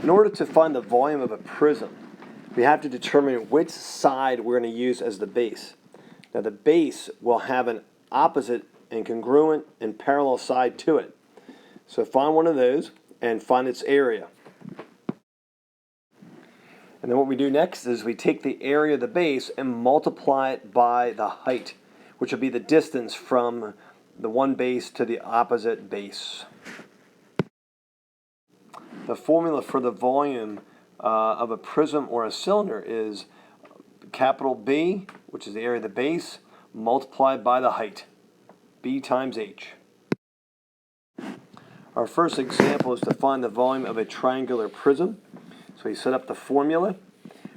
In order to find the volume of a prism, we have to determine which side we're going to use as the base. Now the base will have an opposite and congruent and parallel side to it. So find one of those and find its area. And then what we do next is we take the area of the base and multiply it by the height, which will be the distance from the one base to the opposite base. The formula for the volume of a prism or a cylinder is capital B, which is the area of the base, multiplied by the height, B times H. Our first example is to find the volume of a triangular prism. So we set up the formula.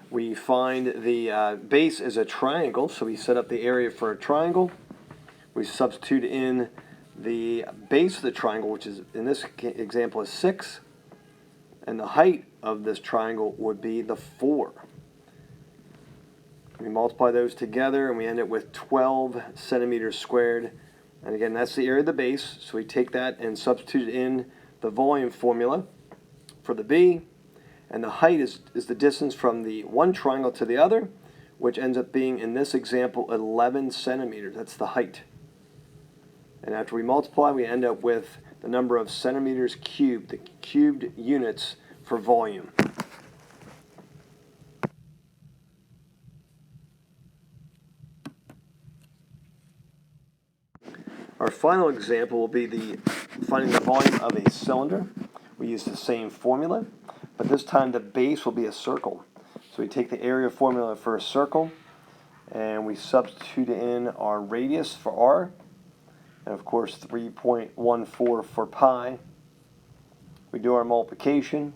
We find the base is a triangle, so we set up the area for a triangle. We substitute in the base of the triangle, which is in this example is 6. And the height of this triangle would be the 4. We multiply those together and we end up with 12 centimeters squared. And again, that's the area of the base. So we take that and substitute in the volume formula for the B. And the height is the distance from the one triangle to the other, which ends up being, in this example, 11 centimeters. That's the height. And after we multiply, we end up with the number of centimeters cubed, the cubed units for volume. Our final example will be finding the volume of a cylinder. We use the same formula, but this time the base will be a circle. So we take the area formula for a circle, and we substitute in our radius for r, and of course 3.14 for pi. We do our multiplication,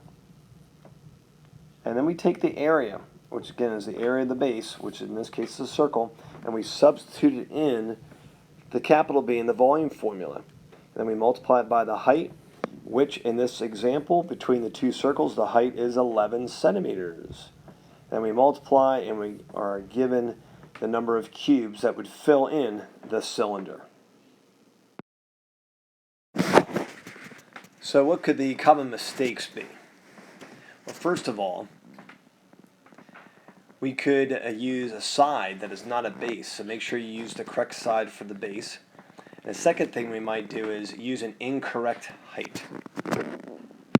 and then we take the area, which again is the area of the base, which in this case is a circle, and we substitute it in the capital B in the volume formula. And then we multiply it by the height, which in this example, between the two circles, the height is 11 centimeters. Then we multiply and we are given the number of cubes that would fill in the cylinder. So what could the common mistakes be? Well, first of all, we could use a side that is not a base, so make sure you use the correct side for the base. And the second thing we might do is use an incorrect height.